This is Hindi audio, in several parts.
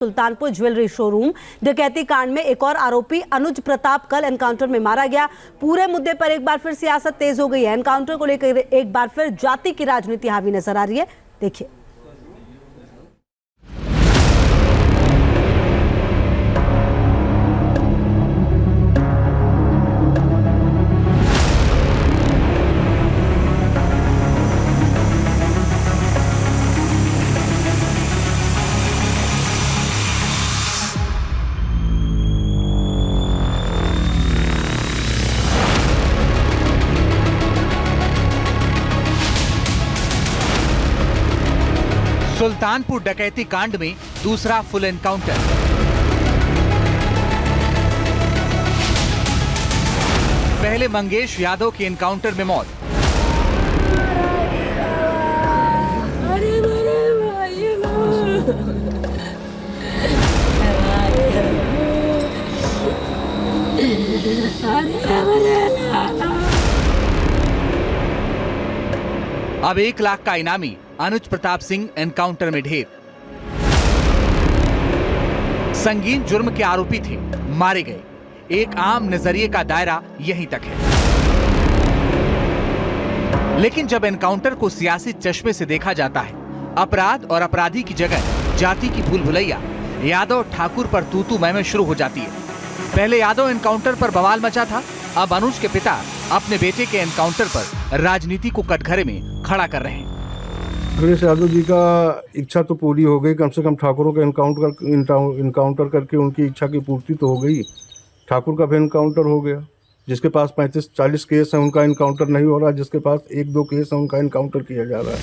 सुल्तानपुर ज्वेलरी शोरूम डकैती कांड में एक और आरोपी अनुज प्रताप कल एनकाउंटर में मारा गया। पूरे मुद्दे पर एक बार फिर सियासत तेज हो गई है। एनकाउंटर को लेकर एक बार फिर जाति की राजनीति हावी नजर आ रही है। देखिए। सुल्तानपुर डकैती कांड में दूसरा फुल एनकाउंटर। पहले मंगेश यादव की एनकाउंटर में मौत। अब 1 लाख का इनामी अनुज प्रताप सिंह एनकाउंटर में ढेर। संगीन जुर्म के आरोपी थे, मारे गए। एक आम नजरिए का दायरा यहीं तक है, लेकिन जब एनकाउंटर को सियासी चश्मे से देखा जाता है, अपराध और अपराधी की जगह जाति की भूल भुलैया यादव ठाकुर पर तू मैं शुरू हो जाती है। पहले यादव एनकाउंटर पर बवाल मचा था, अब अनुज के पिता अपने बेटे के एनकाउंटर पर राजनीति को कटघरे में खड़ा कर रहे हैं। अखिलेश यादव जी का इच्छा तो पूरी हो गई, कम से कम ठाकुरों का इनकाउंटर करके उनकी इच्छा की पूर्ति तो हो गई। ठाकुर का भी इनकाउंटर हो गया। जिसके पास 35-40 केस है उनका इनकाउंटर नहीं हो रहा, जिसके पास 1-2 केस है उनका इनकाउंटर किया जा रहा है।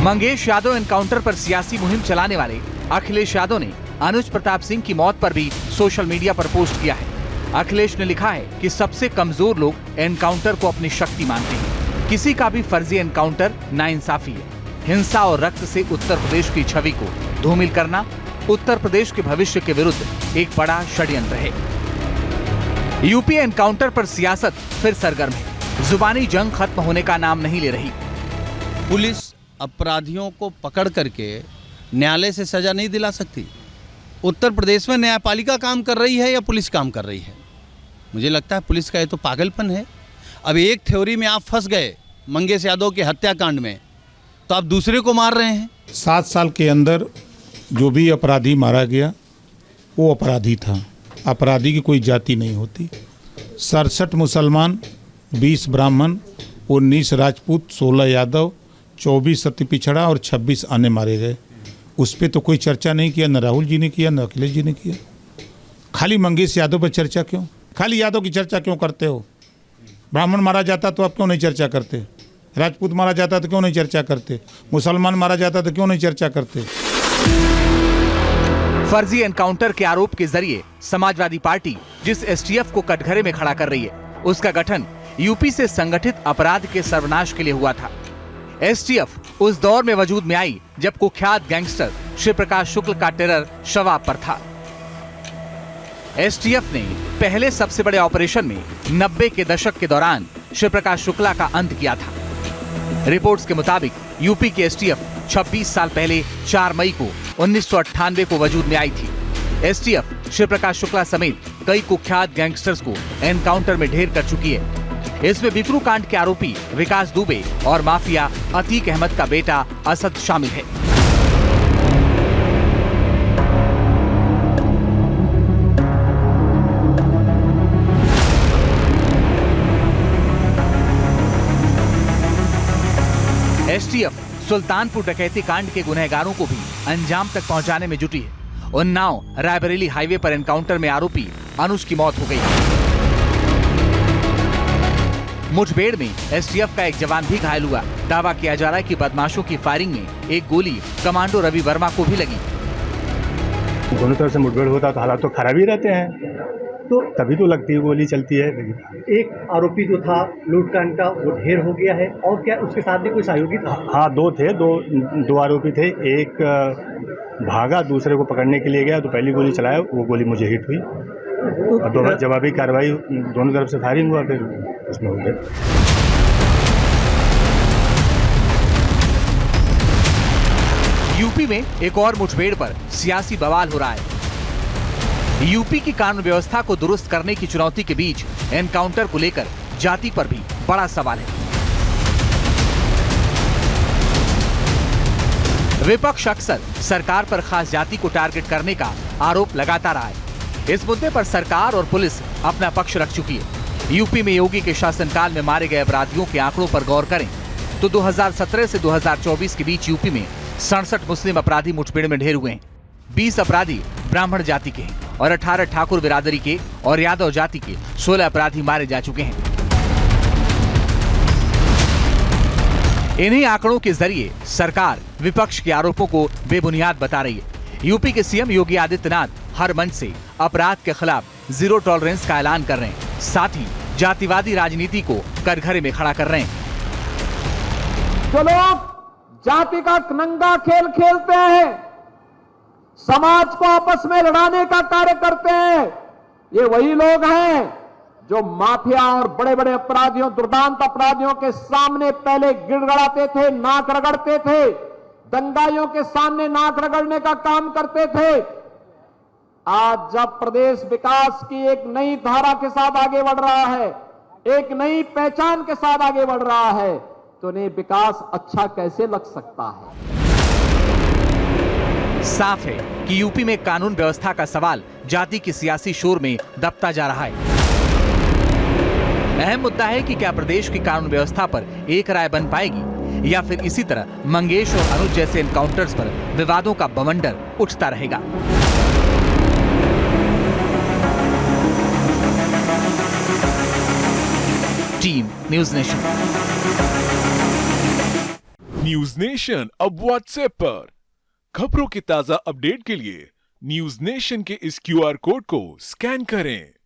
मंगेश यादव एनकाउंटर पर सियासी मुहिम चलाने वाले अखिलेश यादव ने अनुज प्रताप सिंह की मौत पर भी सोशल मीडिया पर पोस्ट किया है। अखिलेश ने लिखा है कि सबसे कमजोर लोग एनकाउंटर को अपनी शक्ति मानते हैं। किसी का भी फर्जी एनकाउंटर नाइंसाफी है। हिंसा और रक्त से उत्तर प्रदेश की छवि को धूमिल करना उत्तर प्रदेश के भविष्य के विरुद्ध एक बड़ा षड्यंत्र है। यूपी एनकाउंटर पर सियासत फिर सरगर्म है। जुबानी जंग खत्म होने का नाम नहीं ले रही। पुलिस अपराधियों को पकड़ करके न्यायालय से सजा नहीं दिला सकती। उत्तर प्रदेश में न्यायपालिका काम कर रही है या पुलिस काम कर रही है? मुझे लगता है पुलिस का ये तो पागलपन है। अब एक थ्योरी में आप फंस गए मंगेश यादव के हत्याकांड में, तो आप दूसरे को मार रहे हैं। 7 साल के अंदर जो भी अपराधी मारा गया वो अपराधी था। अपराधी की कोई जाति नहीं होती। 67 मुसलमान, 20 ब्राह्मण, 19 राजपूत, 16 यादव, 24 अति पिछड़ा और 26 अन्य मारे गए। उस पर तो कोई चर्चा नहीं किया, न राहुल जी ने किया, न अखिलेश जी ने किया। खाली मंगेश यादव पर चर्चा क्यों? खाली यादव की चर्चा क्यों करते हो? ब्राह्मण मारा जाता तो आप क्यों नहीं चर्चा करते? राजपूत मारा जाता तो क्यों नहीं चर्चा करते? मुसलमान मारा जाता तो क्यों नहीं चर्चा करते? फर्जी एनकाउंटर के आरोप के जरिए समाजवादी पार्टी जिस एसटीएफ को कटघरे में खड़ा कर रही है, उसका गठन यूपी से संगठित अपराध के सर्वनाश के लिए हुआ था। एसटीएफ उस दौर में वजूद में आई जब कुख्यात गैंगस्टर शिव प्रकाश शुक्ल का टेरर शवाब पर था। एसटीएफ ने पहले सबसे बड़े ऑपरेशन में 90 के दशक के दौरान शिव प्रकाश शुक्ला का अंत किया था। रिपोर्ट्स के मुताबिक यूपी की एसटीएफ 26 साल पहले 4 मई को 1998 को वजूद में आई थी। एसटीएफ शिव प्रकाश शुक्ला समेत कई कुख्यात गैंगस्टर्स को एनकाउंटर में ढेर कर चुकी है। इसमें बिकरू कांड के आरोपी विकास दुबे और माफिया अतीक अहमद का बेटा असद शामिल है। एसटीएफ सुल्तानपुर डकैती कांड के गुनहगारों को भी अंजाम तक पहुंचाने में जुटी है। उन्नाव रायबरेली हाईवे पर एनकाउंटर में आरोपी अनुज की मौत हो गई। मुठभेड़ में एसटीएफ का एक जवान भी घायल हुआ। दावा किया जा रहा है कि बदमाशों की फायरिंग में एक गोली कमांडो रवि वर्मा को भी लगी। दोनों तरफ से मुठभेड़ होता तो हालात तो खराब ही रहते हैं, तो तभी तो लगती है, गोली चलती है। एक आरोपी जो था लूटकांड का वो ढेर हो गया है, और क्या उसके साथ भी कोई सहयोगी था? हाँ, 2 थे, दो आरोपी थे। एक भागा, दूसरे को पकड़ने के लिए गया तो पहली गोली चलाया, वो गोली मुझे हिट हुई। और दोनों जवाबी कार्रवाई, दोनों तरफ से फायरिंग हुआ, फिर उसमें हो गया। यूपी में एक और मुठभेड़ पर सियासी बवाल हो रहा है। यूपी की कानून व्यवस्था को दुरुस्त करने की चुनौती के बीच एनकाउंटर को लेकर जाति पर भी बड़ा सवाल है। विपक्ष अक्सर सरकार पर खास जाति को टारगेट करने का आरोप लगाता रहा है। इस मुद्दे पर सरकार और पुलिस अपना पक्ष रख चुकी है। यूपी में योगी के शासनकाल में मारे गए अपराधियों के आंकड़ों पर गौर करें तो 2017 से 2024 के बीच यूपी में 67 मुस्लिम अपराधी मुठभेड़ में ढेर हुए हैं। 20 अपराधी ब्राह्मण जाति के हैं और 18 ठाकुर बिरादरी के और यादव जाति के 16 अपराधी मारे जा चुके हैं। इन्हीं आंकड़ों के जरिए सरकार विपक्ष के आरोपों को बेबुनियाद बता रही है। यूपी के सीएम योगी आदित्यनाथ हर मंच से अपराध के खिलाफ जीरो टॉलरेंस का ऐलान कर रहे हैं, साथ ही जातिवादी राजनीति को कटघरे में खड़ा कर रहे हैं। जो लोग जाति का नंगा खेल खेलते हैं, समाज को आपस में लड़ाने का कार्य करते हैं, ये वही लोग हैं जो माफिया और बड़े बड़े अपराधियों, दुर्दांत अपराधियों के सामने पहले गिड़गड़ाते थे, नाक रगड़ते थे, दंगाइयों के सामने नाक रगड़ने का काम करते थे। आज जब प्रदेश विकास की एक नई धारा के साथ आगे बढ़ रहा है, एक नई पहचान के साथ आगे बढ़ रहा है, तो उन्हें विकास अच्छा कैसे लग सकता है? साफ है कि यूपी में कानून व्यवस्था का सवाल जाति की सियासी शोर में दबता जा रहा है। अहम मुद्दा है कि क्या प्रदेश की कानून व्यवस्था पर एक राय बन पाएगी या फिर इसी तरह मंगेश और अनुज जैसे एनकाउंटर्स पर विवादों का बवंडर उठता रहेगा। Team news nation. News nation अब व्हाट्सएप पर खबरों की ताजा अपडेट के लिए न्यूज़ नेशन के इस QR कोड को स्कैन करें